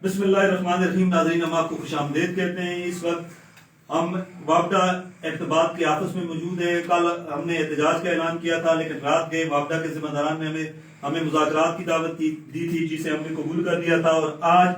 بسم اللہ الرحمن الرحیم. ناظرین، ہم آپ کو خوش آمدید کہتے ہیں. اس وقت ہم وابڈا ارتباط کے آفس میں موجود ہیں. کل ہم نے احتجاج کا اعلان کیا تھا، لیکن رات گئے وابڈا کے ذمہ داران نے ہمیں مذاکرات کی دعوت دی تھی، جسے ہم نے قبول کر لیا تھا. اور آج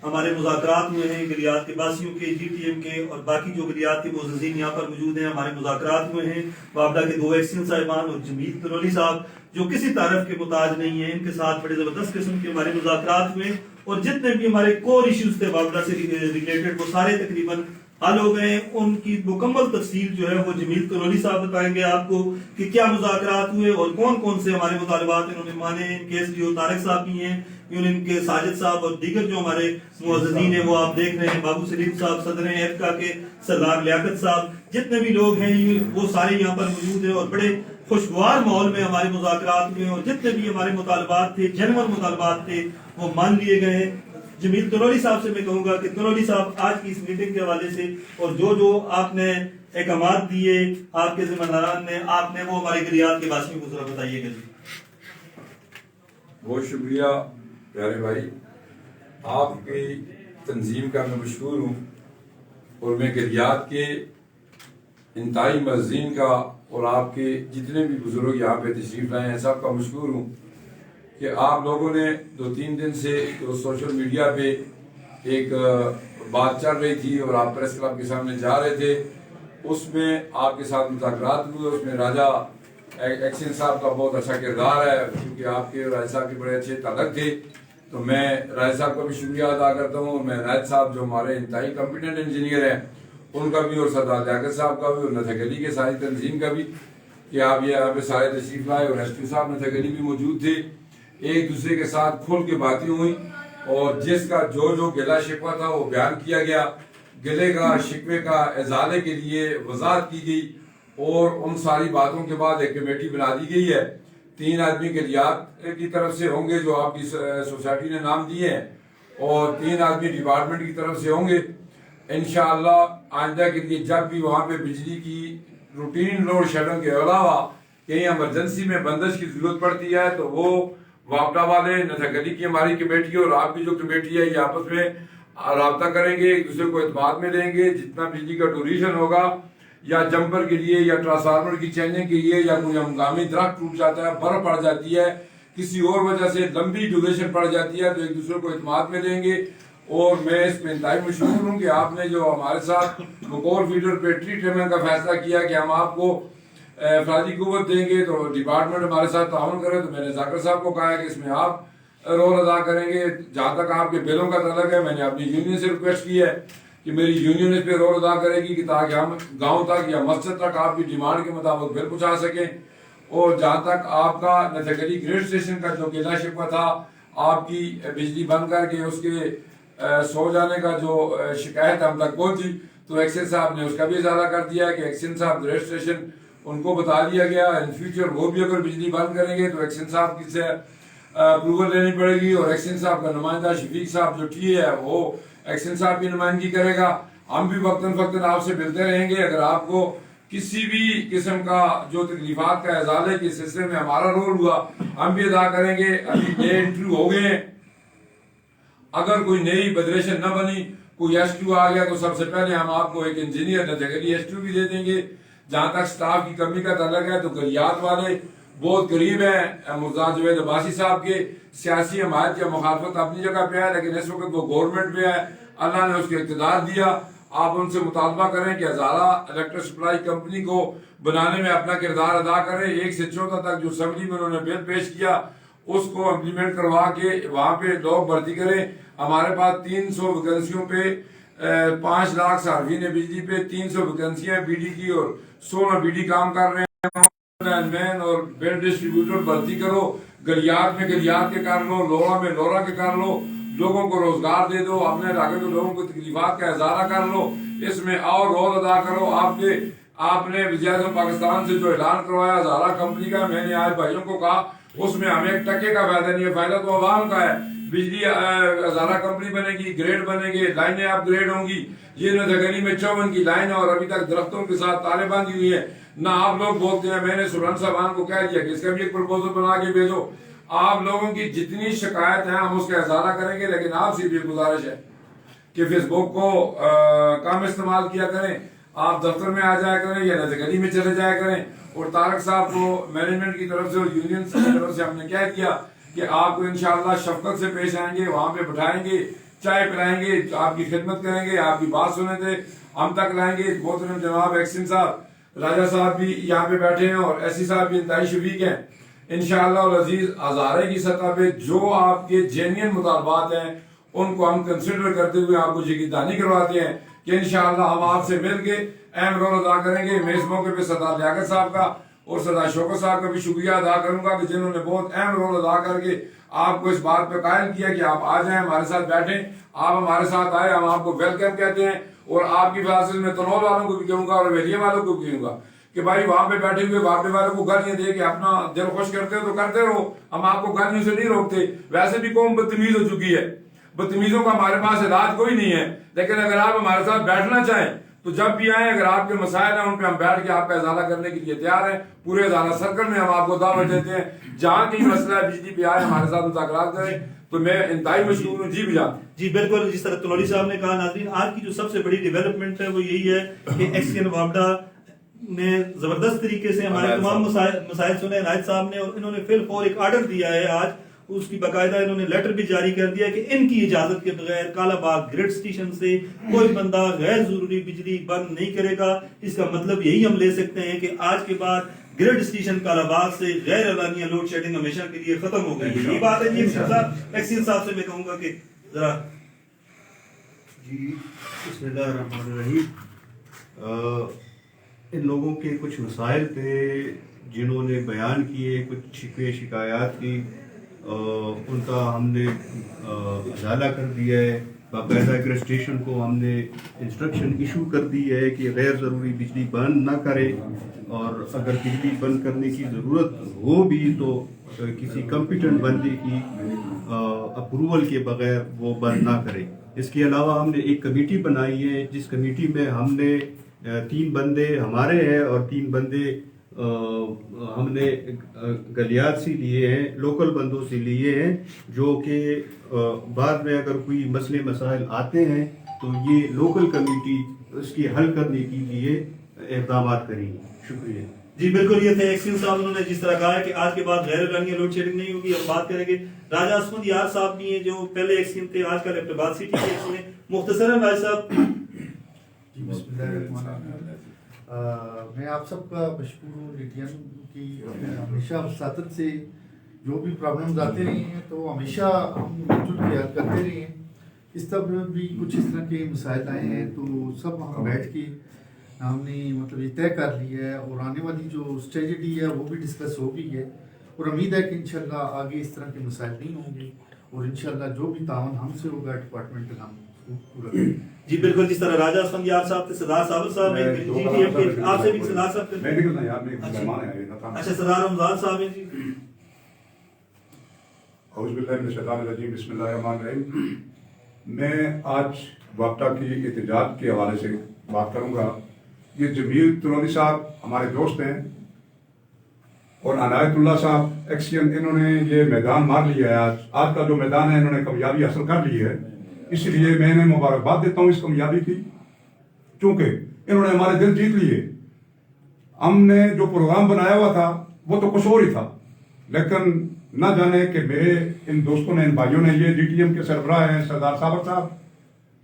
ہمارے مذاکرات ہوئے ہیں گلیات کے باسیوں کے، جی ٹی ایم کے اور باقی جو گلیات کے معززین یہاں پر موجود ہیں. ہمارے مذاکرات ہوئے ہیں وابڈا کے 2 ایکسین صاحبان اور جمیل ترولی صاحب جو کسی تعارف کے محتاج نہیں ہیں. ان کے ساتھ بڑے زبردست قسم کے ہمارے مذاکرات ہوئے اور جتنے بھی ہمارے کور ایشوز تھے وابڈا سے ریلیٹڈ وہ سارے تقریباً حل ہو گئے. ان کی مکمل تفصیل جو ہے وہ جمیل ترولی صاحب بتائیں گے آپ کو کہ کیا مذاکرات ہوئے اور کون کون سے ہمارے مطالبات انہوں نے مانے. ان کے ایس ڈی او طارق صاحب بھی ہیں، ان کے ساجد صاحب اور دیگر جو ہمارے معززین ہیں وہ آپ دیکھ رہے ہیں. بابو سلیم صاحب صدر ایفکا کے، سردار لیاقت صاحب، جتنے بھی لوگ ہیں وہ سارے یہاں پر موجود ہیں اور بڑے خوشگوار ماحول میں ہمارے مذاکرات میں اور جتنے بھی ہمارے مطالبات تھے، جنون مطالبات تھے، وہ مان لیے گئے ہیں. جمیل ترولی صاحب سے میں کہوں گا کہ ترولی صاحب آج کی اس میٹنگ کے حوالے سے اور جو آپ نے احکامات دیے آپ کے ذمہ داران نے، آپ نے وہ ہمارے گلیات کے باسیوں کو ذرا بتائیے گا. بہت شکریہ پیارے بھائی، آپ کی تنظیم کا میں مشکور ہوں اور میں گلیات کے انتہائی معززین کا اور آپ کے جتنے بھی بزرگ یہاں پہ تشریف لائے ہیں سب کا مشکور ہوں کہ آپ لوگوں نے 2-3 دن سے جو سوشل میڈیا پہ ایک بات چل رہی تھی اور آپ پریس کلب کے سامنے جا رہے تھے، اس میں آپ کے ساتھ مذاکرات ہوئے. اس میں راجہ ایکسین صاحب کا بہت اچھا کردار ہے کیونکہ آپ کے راجہ صاحب کے بڑے اچھے تعلق تھے، تو میں راجہ صاحب کا بھی شکریہ ادا کرتا ہوں. میں راجہ صاحب جو ہمارے انتہائی کمپیٹنٹ انجینئر ہیں ان کا بھی اور سردار لیاقت صاحب کا بھی اور نتھک علی کے ساری تنظیم کا بھی کہ آپ یہاں پہ سارے تشریف لائے. اور ایس پی صاحب نتھک علی بھی موجود تھے. ایک دوسرے کے ساتھ کھل کے باتیں ہوئی اور جس کا جو گلہ شکوہ تھا وہ بیان کیا گیا. گلے کا شکوے کا ازالے کے لیے وضاحت کی گئی اور ان ساری باتوں کے بعد ایک کمیٹی بنا دی گئی ہے. 3 آدمی گلیات کی طرف سے ہوں گے جو آپ کی سوسائٹی نے نام دیے ہیں اور 3 آدمی ڈپارٹمنٹ کی طرف سے ہوں گے. انشاءاللہ آئندہ کے لیے جب بھی وہاں پہ بجلی کی روٹین لوڈ شیڈنگ کے علاوہ کہیں ایمرجنسی میں بندش کی ضرورت پڑتی ہے تو وہ وابڈا والے، نتھک علی کی ہماری کمیٹی اور آپ کی جو کمیٹی ہے یہ آپس میں رابطہ کریں گے، ایک دوسرے کو اعتماد میں لیں گے. جتنا بجلی کا ڈوریشن ہوگا یا جمپر کے لیے یا ٹرانسفارمر کی چینجنگ کے لیے یا کوئی ہنگامی درخت ٹوٹ جاتا ہے، برف پڑ جاتی ہے، کسی اور وجہ سے لمبی ڈیوریشن پڑ جاتی ہے تو ایک دوسرے کو اعتماد میں لیں گے. اور میں اس میں انتہائی مشکور ہوں کہ آپ نے جو ہمارے ساتھ بکول فیڈر پہ ٹری ٹریمنگ کا فیصلہ کیا کہ ہم آپ کو افرادی قوت دیں گے تو ڈپارٹمنٹ ہمارے ساتھ تعاون کرے. تو میں نے ذاکر صاحب کو کہا ہے کہ اس میں آپ رول ادا کریں گے. جہاں تک آپ کے بلوں کا تعلق ہے میں نے اپنی یونین سے ریکویسٹ کی ہے کہ میری یونین اس پہ رول ادا کرے گی کہ تاکہ ہم گاؤں تک یا مسجد تک آپ کی ڈیمانڈ کے مطابق بل پہنچا سکیں. اور جہاں تک آپ کا نتھک علی گریڈ اسٹیشن کا جو گلہ شکوہ تھا آپ کی بجلی بند کر کے اس کے سو جانے کا جو شکایت ہم تک پہنچی تو ایکسین صاحب نے اس کا بھی ازالہ کر دیا کہ ایکسین صاحب گریڈ اسٹیشن ان کو بتا دیا گیا ان فیوچر وہ بھی اگر بجلی بند کریں گے تو ایکسین صاحب کی سے اپروول لینی پڑے گی. اور ایکسین صاحب کا نمائندہ شفیق صاحب جو ٹی ہے وہ ایکسین صاحب کی نمائندگی کرے گا. ہم بھی وقتاً فوقتاً آپ سے ملتے رہیں گے. اگر آپ کو کسی بھی قسم کا جو تکلیفات کا ازالے کے سلسلے میں ہمارا رول ہوا ہم بھی ادا کریں گے. ابھی نئے انٹرویو ہو گئے ہیں، اگر کوئی نئی فیڈریشن نہ بنی، کوئی ایس ٹی او آ گیا تو سب سے پہلے ہم آپ کو ایک انجینئر نتھک علی ایس ٹی او بھی دے دیں گے. جہاں تک سٹاف کی کمی کا تعلق ہے تو گلیات والے بہت قریب ہیں مرزا جوید عباسی صاحب کے. سیاسی حمایت یا مخالفت اپنی جگہ پہ ہے لیکن اس وقت وہ گورنمنٹ پہ ہے، اللہ نے اس کو اقتدار دیا. آپ ان سے مطالبہ کریں کہ ہزارہ الیکٹرک سپلائی کمپنی کو بنانے میں اپنا کردار ادا کریں. 1 سے 14 تک جو اسمبلی میں انہوں نے بل پیش کیا اس کو امپلیمنٹ کروا کے وہاں پہ لوگ بھرتی کریں. ہمارے پاس 300 ویکنسیوں پہ 5 لاکھ صارفین بجلی پہ 300 ویکنسیاں بی ڈی کی اور 16 بی ڈی کام کر رہے ہیں. مین اور بل ڈسٹریبیوٹر بھرتی کرو، گلیات میں گلیات کے کر لو، لورا میں لورا کے کر لو، لوگوں کو روزگار دے دو، اپنے علاقے کے لوگوں کو تکلیفات کا ازالہ کر لو. اس میں اور رول ادا کرو. آپ نے وزیر اعظم پاکستان سے جو اعلان کروایا ہزارہ کمپنی کا، میں نے آج بھائیوں کو کہا اس میں ہمیں 1 ٹکے کا فائدہ نہیں ہے، فائدہ تو عوام کا ہے. بجلی ہزارہ کمپنی بنے گی، گریڈ بنے گے، لائنیں اپ گریڈ ہوں گی. یہ نتھک علی میں 54 کی لائن ہے اور ابھی تک درختوں کے ساتھ تالے باندھی ہوئی ہیں. نہ آپ لوگ بولتے ہیں. میں نے سورن صاحبان کو کہہ دیا کہ اس کا بھی ایک پروپوزل بنا کے بھیجو. آپ لوگوں کی جتنی شکایت ہیں ہم اس کا ازالہ کریں گے، لیکن آپ سے بھی گزارش ہے کہ فیس بک کو کم استعمال کیا کریں، آپ دفتر میں آ جایا کریں یا نظر گلی میں چلے جایا کریں. اور طارق صاحب کو مینجمنٹ کی طرف سے اور یونین کی طرف سے ہم نے کہہ دیا کہ آپ کو انشاءاللہ شفقت سے پیش آئیں گے، وہاں پہ بٹھائیں گے، چائے پلائیں گے، آپ کی خدمت کریں گے، آپ کی بات سنیں تھے ہم تک لائیں گے. محترم جناب ایکسن صاحب، راجہ صاحب بھی یہاں پہ بیٹھے ہیں اور ایسی صاحب بھی انتہائی شفیق ہیں. انشاءاللہ العزیز ہزارے کی سطح پہ جو آپ کے جینین مطالبات ہیں ان کو ہم کنسیڈر کرتے ہوئے آپ کو یقین کرواتے ہیں کہ انشاءاللہ ہم آپ سے مل کے اہم رول ادا کریں گے. میں اس موقع پہ سردار لیاقت صاحب کا اور سردار شوکت صاحب کا بھی شکریہ ادا کروں گا کہ جنہوں نے بہت اہم رول ادا کر کے آپ کو اس بات پہ قائل کیا کہ آپ آ جائیں ہمارے ساتھ بیٹھیں، آپ ہمارے ساتھ آئے، ہم آپ کو ویلکم کہتے ہیں. اور آپ کی وجہ سے میں تنول والوں کو بھی کہوں گا اور ویلیے والوں کو بھی کہوں گا کہ بھائی وہاں پہ بیٹھے ہوئے واپڈے والوں کو گالیاں دے کے اپنا دل خوش کرتے ہو تو کرتے رہو، ہم آپ کو گالیوں سے نہیں روکتے. ویسے بھی قوم بدتمیز ہو چکی ہے، بدتمیزوں کا ہمارے پاس علاج کوئی نہیں ہے، لیکن اگر آپ ہمارے ساتھ بیٹھنا چاہیں تو جب بھی آئیں، اگر آپ کے مسائل ہیں ان پہ ہم بیٹھ کے آپ کا ازالہ کرنے کے لیے تیار ہیں. پورے ازالہ سرکل میں ہم آپ کو دعوت دیتے ہیں، جہاں کی مسئلہ ہے بجلی پہ آئے ہمارے ساتھ مذاکرات کریں. تو میں انتہائی مشکور ہوں. جی بجا جی بالکل، جس طرح تنوری صاحب نے کہا، ناظرین آج کی جو سب سے بڑی ڈیولپمنٹ ہے وہ یہی ہے کہ ایکسین وابڈا نے زبردست طریقے سے ہمارے تمام مسائل سنے عنایت صاحب نے، اور انہوں نے فی الفور ایک آرڈر دیا ہے آج، اس کی باقاعدہ انہوں نے لیٹر بھی جاری کر دیا کہ ان کی اجازت کے بغیر کالا باغ گریڈ اسٹیشن سے کوئی بندہ غیر ضروری بجلی بند نہیں کرے گا. اس کا مطلب یہی ہم لے سکتے ہیں کہ آج کے بعد گریڈ اسٹیشن کالا باغ سے غیر اعلانیہ لوڈ شیڈنگ ہمیشہ کے لیے ختم ہو گئی. یہ بات ہے جی ایکسین صاحب سے میں کہوں گا کہ ذرا. جی بسم اللہ الرحمن الرحیم. ان لوگوں کے کچھ مسائل تھے جنہوں نے بیان کیے، کچھ شکوے شکایات کی، ان کا ہم نے ازالہ کر دیا ہے. باقاعدہ گریڈ اسٹیشن کو ہم نے انسٹرکشن ایشو کر دی ہے کہ غیر ضروری بجلی بند نہ کرے، اور اگر بجلی بند کرنے کی ضرورت ہو بھی تو کسی کمپیٹنٹ بندے کی اپروول کے بغیر وہ بند نہ کرے. اس کے علاوہ ہم نے ایک کمیٹی بنائی ہے جس کمیٹی میں ہم نے 3 بندے ہمارے ہیں اور 3 بندے ہم نے گلیات سے لیے ہیں، لوکل بندوں سے لیے ہیں، جو کہ بعد میں اگر کوئی مسئلے مسائل آتے ہیں تو یہ لوکل کمیٹی اس کی حل کرنے کے لیے اقدامات کریں گی. شکریہ. جی بالکل، یہ تھے ایکسین صاحب. انہوں نے جس طرح کہا ہے کہ آج کے بعد غیر اعلانیہ لوڈ شیڈنگ نہیں ہوگی. ہم بات کریں گے راجہ اسمد یار صاحب بھی ہیں جو پہلے ایکسین تھے، آج کل اپنے بات سٹی کے. مختصراً راج صاحب. بسم اللہ الرحمن الرحیم. میں آپ سب کا مشکور ہوں. لیٹین کی ہمیشہ اساتذہ سے جو بھی پرابلمز آتے رہے ہیں تو ہمیشہ ہم مل جل کے حل کرتے رہے ہیں. اس طرح بھی کچھ اس طرح کے مسائل آئے ہیں تو سب ہم بیٹھ کے ہم نے مطلب یہ طے کر لیا ہے، اور آنے والی جو اسٹریٹجی ہے وہ بھی ڈسکس ہو گئی ہے، اور امید ہے کہ انشاءاللہ آگے اس طرح کے مسائل نہیں ہوں گے، اور انشاءاللہ جو بھی تعاون ہم سے ہوگا ڈپارٹمنٹ کا ہم پورا کریں گے. جی بالکل، جس طرح راجہ اسفند یار صاحب تھے، سردار صابر صاحب ہیں جی ٹی ایم کے، آپ سے بھی سردار صاحب میں نکلنا یار، میں مہمان آئے نا. اچھا سردار رمضان صاحب ہیں جی. اعوذ باللہ من الشیطان الرجیم، بسم اللہ الرحمن الرحیم. میں آج وابڈا کی احتجاج کے حوالے سے بات کروں گا. یہ جمیل تنوری صاحب ہمارے دوست ہیں اور عنایت اللہ صاحب ایکسین، انہوں نے یہ میدان مار لیا ہے. آج کا جو میدان ہے انہوں نے کامیابی حاصل کر لی ہے، اس لیے میں انہیں مبارکباد دیتا ہوں اس کامیابی کی، چونکہ انہوں نے ہمارے دل جیت لیے. ہم نے جو پروگرام بنایا ہوا تھا وہ تو کچھ اور ہی تھا، لیکن نہ جانے کہ میرے ان دوستوں نے، ان بھائیوں نے، یہ ڈی ٹی ایم کے سربراہ ہیں سردار صابر صاحب،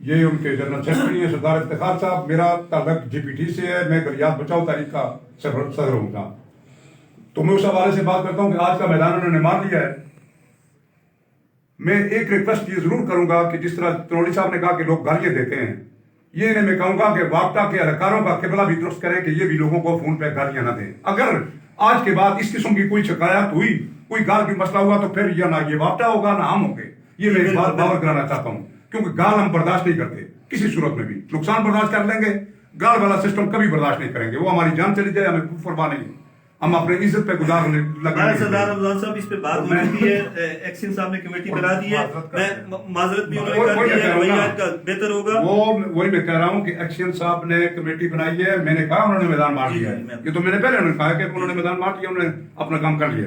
یہ ان کے جنرل سیکرٹری ہیں سردار افتخار صاحب، میرا تعلق جی پی ٹی سے ہے، میں گلیات بچاؤ تحریک کا صدر ہوں گا. تو میں اس حوالے سے بات کرتا ہوں کہ آج کا میدان انہوں نے مار لیا ہے. میں ایک ریکویسٹ یہ ضرور کروں گا کہ جس طرح تنوری صاحب نے کہا کہ لوگ گالیاں دیتے ہیں، یہ انہیں میں کہوں گا کہ وابڈا کے اہلکاروں کا قبلہ بھی درست کرے کہ یہ بھی لوگوں کو فون پہ گالیاں نہ دیں. اگر آج کے بعد اس قسم کی کوئی شکایت ہوئی، کوئی گال کی مسئلہ ہوا، تو پھر یہ نہ یہ وابڈا ہوگا نہ ہم ہوں گے. یہ میں ایک بات باور کرانا چاہتا ہوں، کیونکہ گال ہم برداشت نہیں کرتے کسی صورت میں بھی. نقصان برداشت کر لیں گے، گال والا سسٹم کبھی برداشت نہیں کریں گے. وہ ہماری جان چلی جائے ہمیں کوئی پرواہ نہیں، ہم اپنے عزت پہ گزارنے لگیں. سردار رمضان صاحب اس پہ بات ہو چکی ہے، ایکسین صاحب نے کمیٹی بنا دی ہے، میں معذرت بھی انہوں نے کر دی ہے، رویات کا بہتر ہوگا. وہی میں کہہ رہا ہوں کہ ایکسین صاحب نے کمیٹی بنائی ہے. میں نے کہا انہوں نے میدان مار لیا ہے، یہ تو میں نے پہلے انہوں نے کہا کہ انہوں نے میدان مار لیا، انہوں نے اپنا کام کر لیا.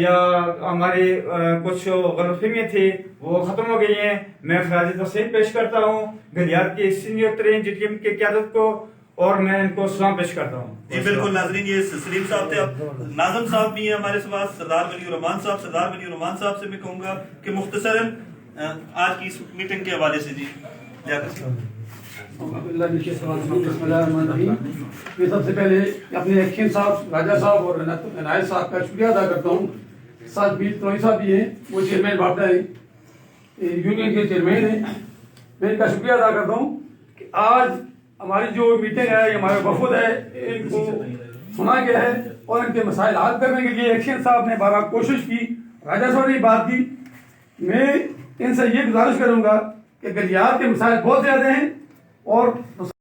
یا ہماری کچھ غلط فہمیاں تھی وہ ختم ہو گئی ہیں. میں خراج تحسین پیش کرتا ہوں گلیات کے سینئر ترین جی ٹی ایم کی قیادت کو اور میں ان کو سلام پیش کرتا ہوں. جی بالکل ناظرین، یہ سلیم صاحب تھے. اب ناظم صاحب بھی ہیں ہمارے پاس، سردار ولی الرحمان صاحب. سردار ولی الرحمان صاحب سے میں کہوں گا کہ مختصراً آج کی اس میٹنگ کے حوالے سے جی بسم اللہ الرحمن الرحیم. میں سب سے پہلے اپنے ایکشن صاحب، راجہ صاحب اور عنایت صاحب کا شکریہ ادا کرتا ہوں. ساتھ بیر تنوئی صاحب بھی ہیں، وہ چیئرمین وابڈا ہیں، یونین کے چیئرمین ہیں. میں ان کا شکریہ ادا کرتا ہوں کہ آج ہماری جو میٹنگ ہے، یہ ہمارے وفد ہے، ان کو سنا گیا ہے اور ان کے مسائل حل کرنے کے لیے ایکشن صاحب نے بارہ کوشش کی، راجہ صاحب نے بات کی. میں ان سے یہ گزارش کروں گا کہ گلیات کے مسائل بہت زیادہ ہیں اور مسائل